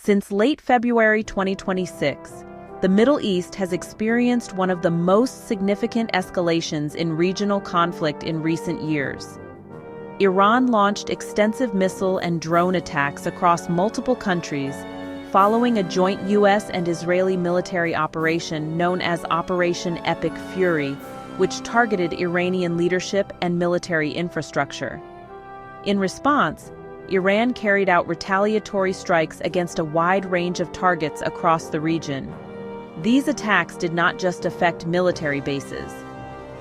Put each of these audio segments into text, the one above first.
Since late February 2026, the Middle East has experienced one of the most significant escalations in regional conflict in recent years. Iran launched extensive missile and drone attacks across multiple countries, following a joint U.S. and Israeli military operation known as Operation Epic Fury, which targeted Iranian leadership and military infrastructure. In response, Iran carried out retaliatory strikes against a wide range of targets across the region. These attacks did not just affect military bases.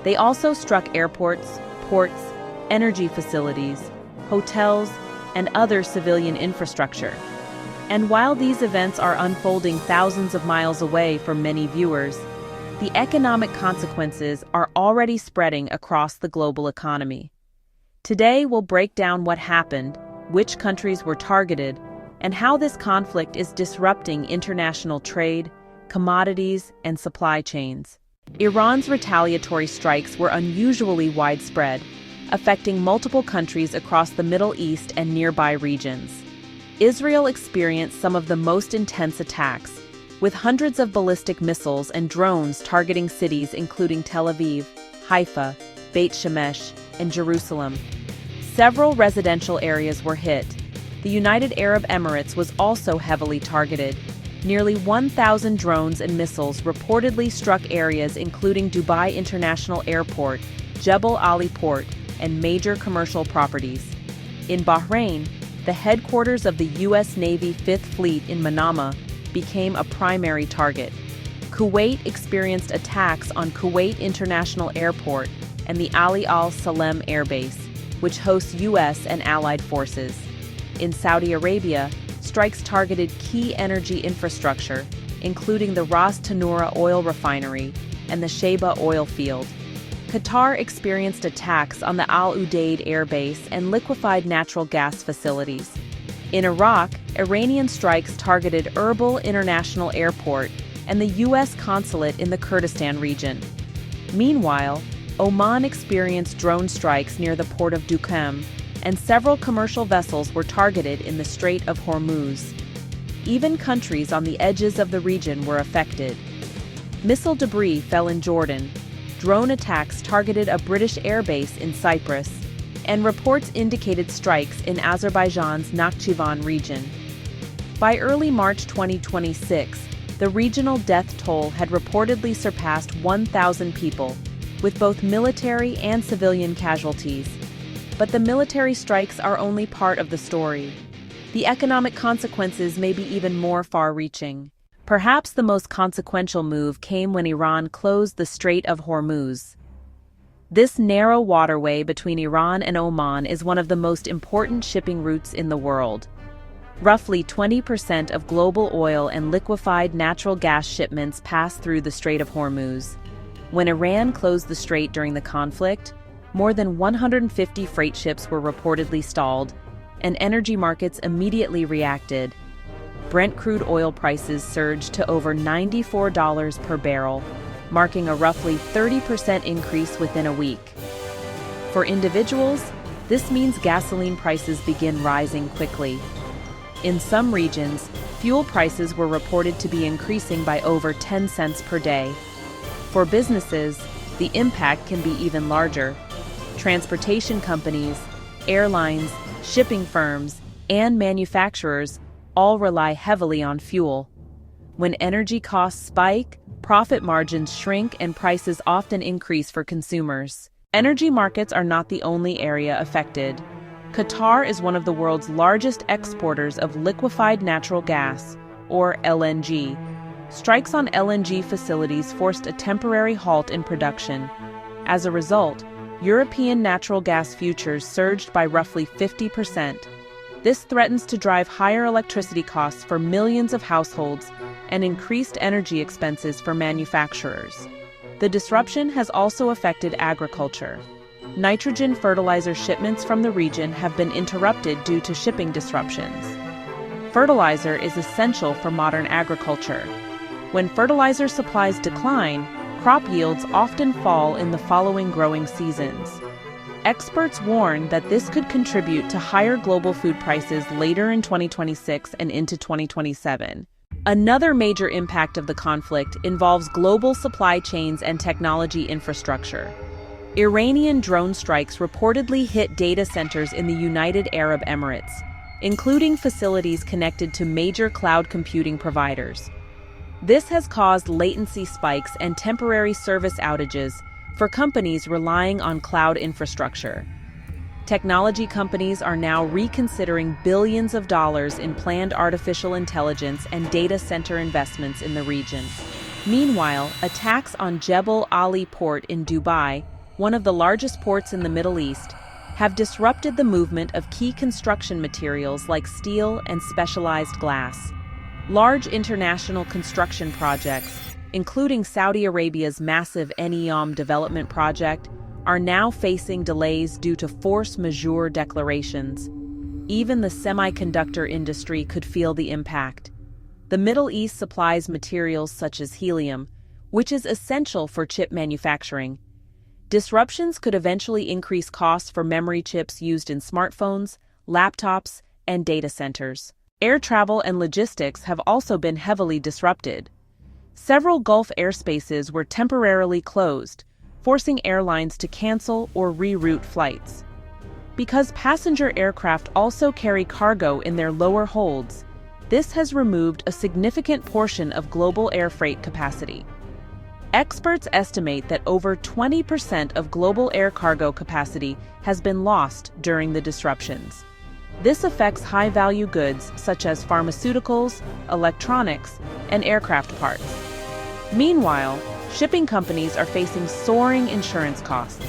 They also struck airports, ports, energy facilities, hotels, and other civilian infrastructure. And while these events are unfolding thousands of miles away from many viewers, the economic consequences are already spreading across the global economy. Today, we'll break down what happened, which countries were targeted, and how this conflict is disrupting international trade, commodities, and supply chains. Iran's retaliatory strikes were unusually widespread, affecting multiple countries across the Middle East and nearby regions. Israel experienced some of the most intense attacks, with hundreds of ballistic missiles and drones targeting cities including Tel Aviv, Haifa, Beit Shemesh, and Jerusalem. Several residential areas were hit. The United Arab Emirates was also heavily targeted. Nearly 1,000 drones and missiles reportedly struck areas including Dubai International Airport, Jebel Ali Port, and major commercial properties. In Bahrain, the headquarters of the U.S. Navy Fifth Fleet in Manama became a primary target. Kuwait experienced attacks on Kuwait International Airport and the Ali Al Salem Air Base, which hosts U.S. and allied forces. In Saudi Arabia, strikes targeted key energy infrastructure, including the Ras Tanura oil refinery and the Sheba oil field. Qatar experienced attacks on the Al Udeid air base and liquefied natural gas facilities. In Iraq, Iranian strikes targeted Erbil International Airport and the U.S. consulate in the Kurdistan region. Meanwhile, Oman experienced drone strikes near the port of Duqm, and several commercial vessels were targeted in the Strait of Hormuz. Even countries on the edges of the region were affected. Missile debris fell in Jordan, drone attacks targeted a British airbase in Cyprus, and reports indicated strikes in Azerbaijan's Nakhchivan region. By early March 2026, the regional death toll had reportedly surpassed 1,000 people, with both military and civilian casualties. But the military strikes are only part of the story. The economic consequences may be even more far-reaching. Perhaps the most consequential move came when Iran closed the Strait of Hormuz. This narrow waterway between Iran and Oman is one of the most important shipping routes in the world. Roughly 20% of global oil and liquefied natural gas shipments pass through the Strait of Hormuz. When Iran closed the strait during the conflict, more than 150 freight ships were reportedly stalled, and energy markets immediately reacted. Brent crude oil prices surged to over $94 per barrel, marking a roughly 30% increase within a week. For individuals, this means gasoline prices begin rising quickly. In some regions, fuel prices were reported to be increasing by over 10 cents per day. For businesses, the impact can be even larger. Transportation companies, airlines, shipping firms, and manufacturers all rely heavily on fuel. When energy costs spike, profit margins shrink and prices often increase for consumers. Energy markets are not the only area affected. Qatar is one of the world's largest exporters of liquefied natural gas, or LNG. Strikes on LNG facilities forced a temporary halt in production. As a result, European natural gas futures surged by roughly 50%. This threatens to drive higher electricity costs for millions of households and increased energy expenses for manufacturers. The disruption has also affected agriculture. Nitrogen fertilizer shipments from the region have been interrupted due to shipping disruptions. Fertilizer is essential for modern agriculture. When fertilizer supplies decline, crop yields often fall in the following growing seasons. experts warn that this could contribute to higher global food prices later in 2026 and into 2027. Another major impact of the conflict involves global supply chains and technology infrastructure. Iranian drone strikes reportedly hit data centers in the United Arab Emirates, including facilities connected to major cloud computing providers. This has caused latency spikes and temporary service outages for companies relying on cloud infrastructure. Technology companies are now reconsidering billions of dollars in planned artificial intelligence and data center investments in the region. Meanwhile, attacks on Jebel Ali port in Dubai, one of the largest ports in the Middle East, have disrupted the movement of key construction materials like steel and specialized glass. Large international construction projects, including Saudi Arabia's massive NEOM development project, are now facing delays due to force majeure declarations. Even the semiconductor industry could feel the impact. The Middle East supplies materials such as helium, which is essential for chip manufacturing. Disruptions could eventually increase costs for memory chips used in smartphones, laptops, and data centers. Air travel and logistics have also been heavily disrupted. Several Gulf airspaces were temporarily closed, forcing airlines to cancel or reroute flights. Because passenger aircraft also carry cargo in their lower holds, this has removed a significant portion of global air freight capacity. Experts estimate that over 20% of global air cargo capacity has been lost during the disruptions. This affects high-value goods such as pharmaceuticals, electronics, and aircraft parts. Meanwhile, shipping companies are facing soaring insurance costs.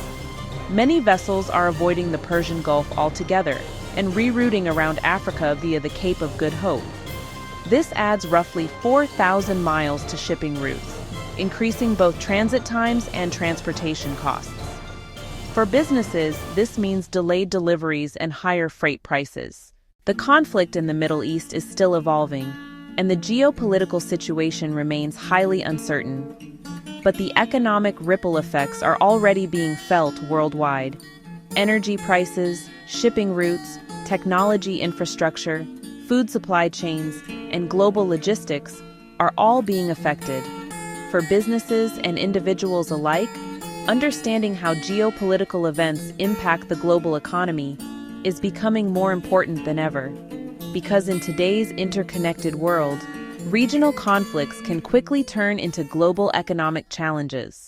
Many vessels are avoiding the Persian Gulf altogether and rerouting around Africa via the Cape of Good Hope. This adds roughly 4,000 miles to shipping routes, increasing both transit times and transportation costs. For businesses, this means delayed deliveries and higher freight prices. The conflict in the Middle East is still evolving, and the geopolitical situation remains highly uncertain. But the economic ripple effects are already being felt worldwide. Energy prices, shipping routes, technology infrastructure, food supply chains, and global logistics are all being affected. For businesses and individuals alike, understanding how geopolitical events impact the global economy is becoming more important than ever. Because in today's interconnected world, regional conflicts can quickly turn into global economic challenges.